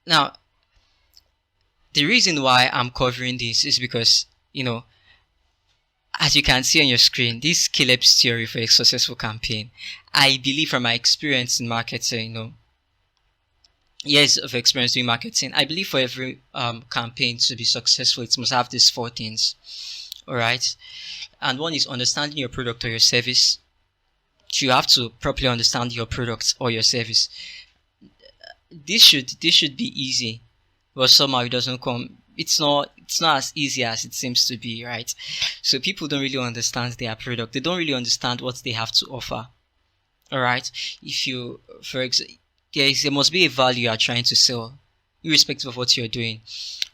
Now, the reason why I'm covering this is because, you know, as you can see on your screen, this Caleb's theory for a successful campaign. I believe from my experience in marketing, years of experience doing marketing, I believe for every campaign to be successful, it must have these four things. All right. And one is understanding your product or your service. So you have to properly understand your product or your service. This should be easy, but somehow it doesn't come. It's not as easy as it seems to be, right? So people don't really understand their product. They don't really understand what they have to offer. All right. If you, for example, there must be a value you are trying to sell, irrespective of what you're doing.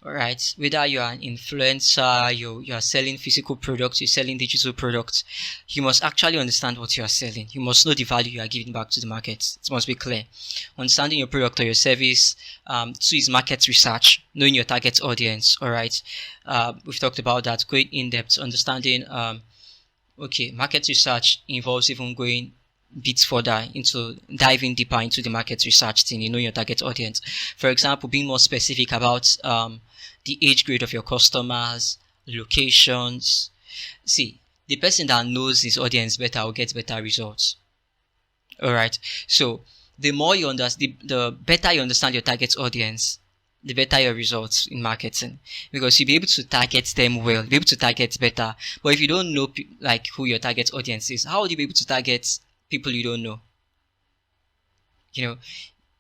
All right. Whether you are an influencer, you are selling physical products, you're selling digital products, you must actually understand what you are selling. You must know the value you are giving back to the market. It must be clear. Understanding your product or your service. Two is market research, knowing your target audience. All right. We've talked about that. Going in depth, understanding. Okay, market research involves even going bit further into diving deeper into the market research thing, your target audience. For example, being more specific about the age grade of your customers, locations. See, the person that knows his audience better will get better results. All right. So the more you understand, the better you understand your target audience, the better your results in marketing, because you'll be able to target them well, be able to target better. But if you don't know like who your target audience is, how would you be able to target people you don't know? You know,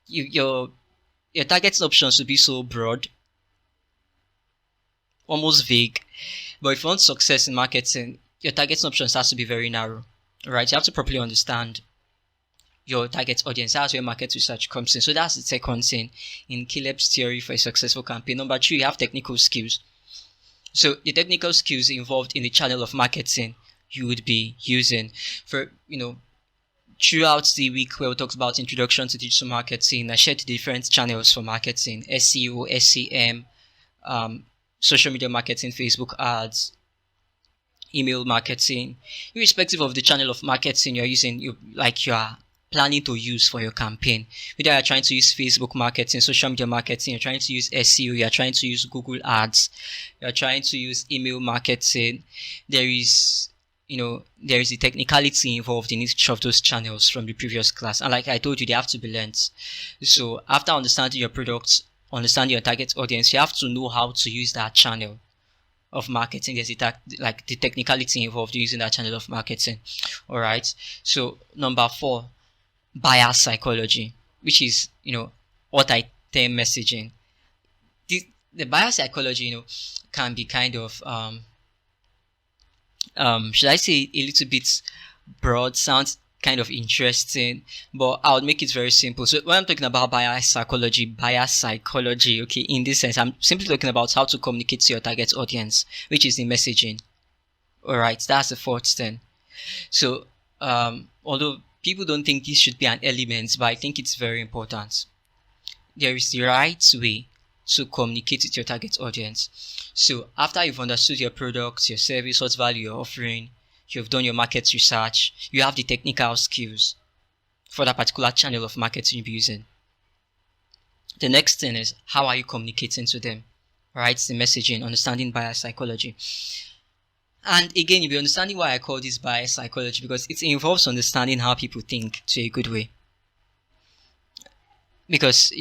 your targeting options will be so broad, almost vague. But if you want success in marketing, your targeting options has to be very narrow. Right? You have to properly understand your target audience. That's where market research comes in. So that's the second thing in Caleb's theory for a successful campaign. Number two, you have technical skills. So the technical skills involved in the channel of marketing you would be using. For throughout the week where we talked about introduction to digital marketing, I shared the different channels for marketing: SEO, SEM, social media marketing, Facebook ads, email marketing. Irrespective of the channel of marketing you're using, you are planning to use for your campaign. Whether you're trying to use Facebook marketing, social media marketing, you're trying to use SEO, you're trying to use Google ads, you're trying to use email marketing, there is the technicality involved in each of those channels from the previous class. And like I told you, they have to be learned. So after understanding your products, understanding your target audience, you have to know how to use that channel of marketing. There's the technicality involved in using that channel of marketing. All right. So number 4, buyer psychology, which is what I term messaging. The buyer psychology can be kind of should I say a little bit broad, sounds kind of interesting, but I would make it very simple. So when I'm talking about buyer psychology, okay, in this sense, I'm simply talking about how to communicate to your target audience, which is the messaging. All right, that's the fourth thing. So although people don't think this should be an element, but I think it's very important. There is the right way to communicate with your target audience. So after you've understood your product, your service, what value you're offering, you've done your market research, you have the technical skills for that particular channel of marketing you'll be using. The next thing is, how are you communicating to them? Right? The messaging, understanding buyer psychology. And again, you'll be understanding why I call this buyer psychology, because it involves understanding how people think to a good way. Because,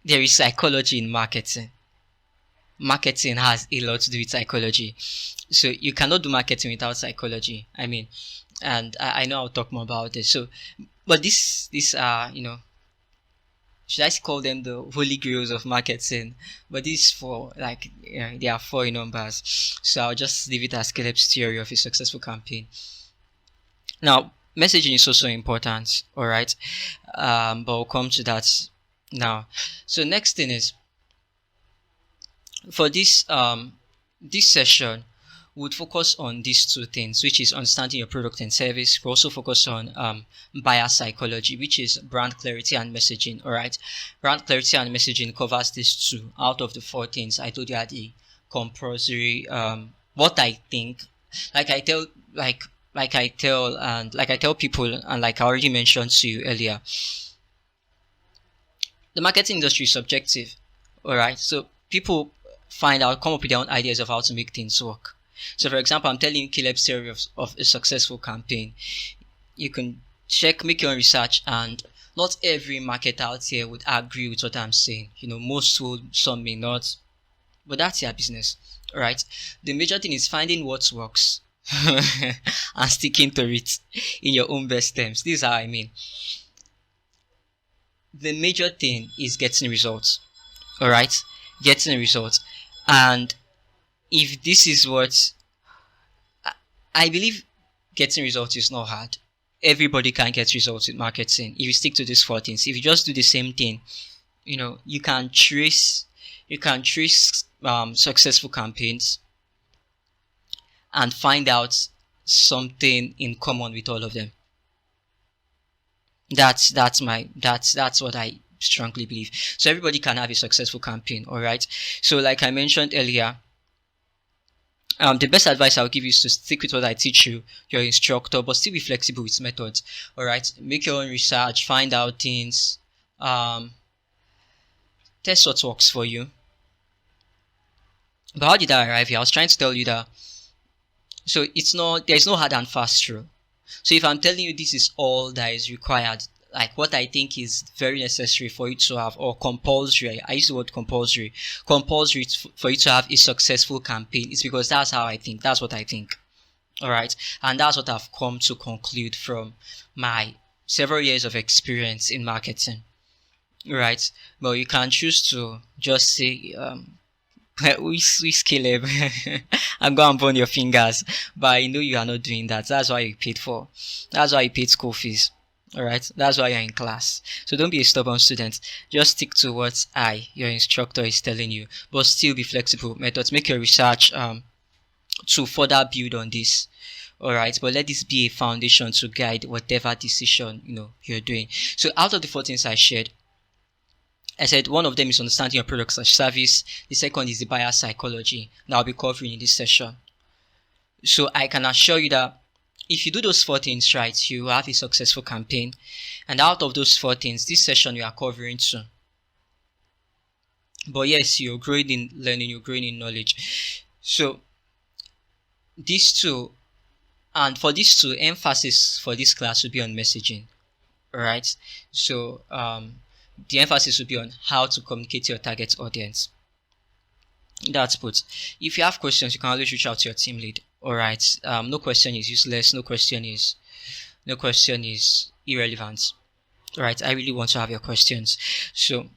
there is psychology in marketing. Marketing has a lot to do with psychology. So you cannot do marketing without psychology. I mean, and I know I'll talk more about this. So, but these are, should I call them the holy grails of marketing? But these four, they are 4 numbers. So I'll just leave it as Caleb's theory of a successful campaign. Now, messaging is also important, all right? But we'll come to that now. So next thing is, for this session, would focus on these 2 things, which is understanding your product and service. We also focus on buyer psychology, which is brand clarity and messaging. All right, brand clarity and messaging covers these 2 out of the 4 things I told you are the compulsory. What I think, like I tell people, and like I already mentioned to you earlier, the marketing industry is subjective. All right. So people come up with their own ideas of how to make things work. So for example, I'm telling you Caleb's theory of a successful campaign. You can make your own research, and not every marketer out here would agree with what I'm saying. Most would, some may not, but that's your business. All right. The major thing is finding what works and sticking to it in your own best terms. This is how I mean. The major thing is getting results. All right, getting results, and if this is what I believe, getting results is not hard. Everybody can get results with marketing if you stick to these four things. If you just do the same thing, you can trace successful campaigns and find out something in common with all of them. That's what I strongly believe. So everybody can have a successful campaign. All right. So like I mentioned earlier, the best advice I'll give you is to stick with what I teach you, your instructor, but still be flexible with methods. All right. Make your own research, find out things, test what works for you. But how did I arrive here? I was trying to tell you that. So there's no hard and fast rule. So if I'm telling you this is all that is required, like what I think is very necessary for you to have, or compulsory, I use the word compulsory for you to have a successful campaign, it's because that's how I think, that's what I think. All right. And that's what I've come to conclude from my several years of experience in marketing. Right. But you can choose to just say, we Caleb. I'm going to burn your fingers, but I know you are not doing that. That's why you paid for. That's why you paid school fees. All right. That's why you're in class. So don't be a stubborn student. Just stick to what your instructor, is telling you, but still be flexible. Methods. Make your research to further build on this. All right. But let this be a foundation to guide whatever decision you're doing. So out of the 4 things I shared, I said one of them is understanding your products or service. The second is the buyer psychology that I'll be covering in this session. So I can assure you that if you do those 4 things right, you have a successful campaign. And out of those 4 things, this session we are covering 2. But yes, you're growing in learning, you're growing in knowledge. So these 2, and for these 2, emphasis for this class will be on messaging. Alright. So the emphasis will be on how to communicate to your target audience. That's put. If you have questions, you can always reach out to your team lead. Alright. No question is useless. No question is irrelevant. Alright. I really want to have your questions. So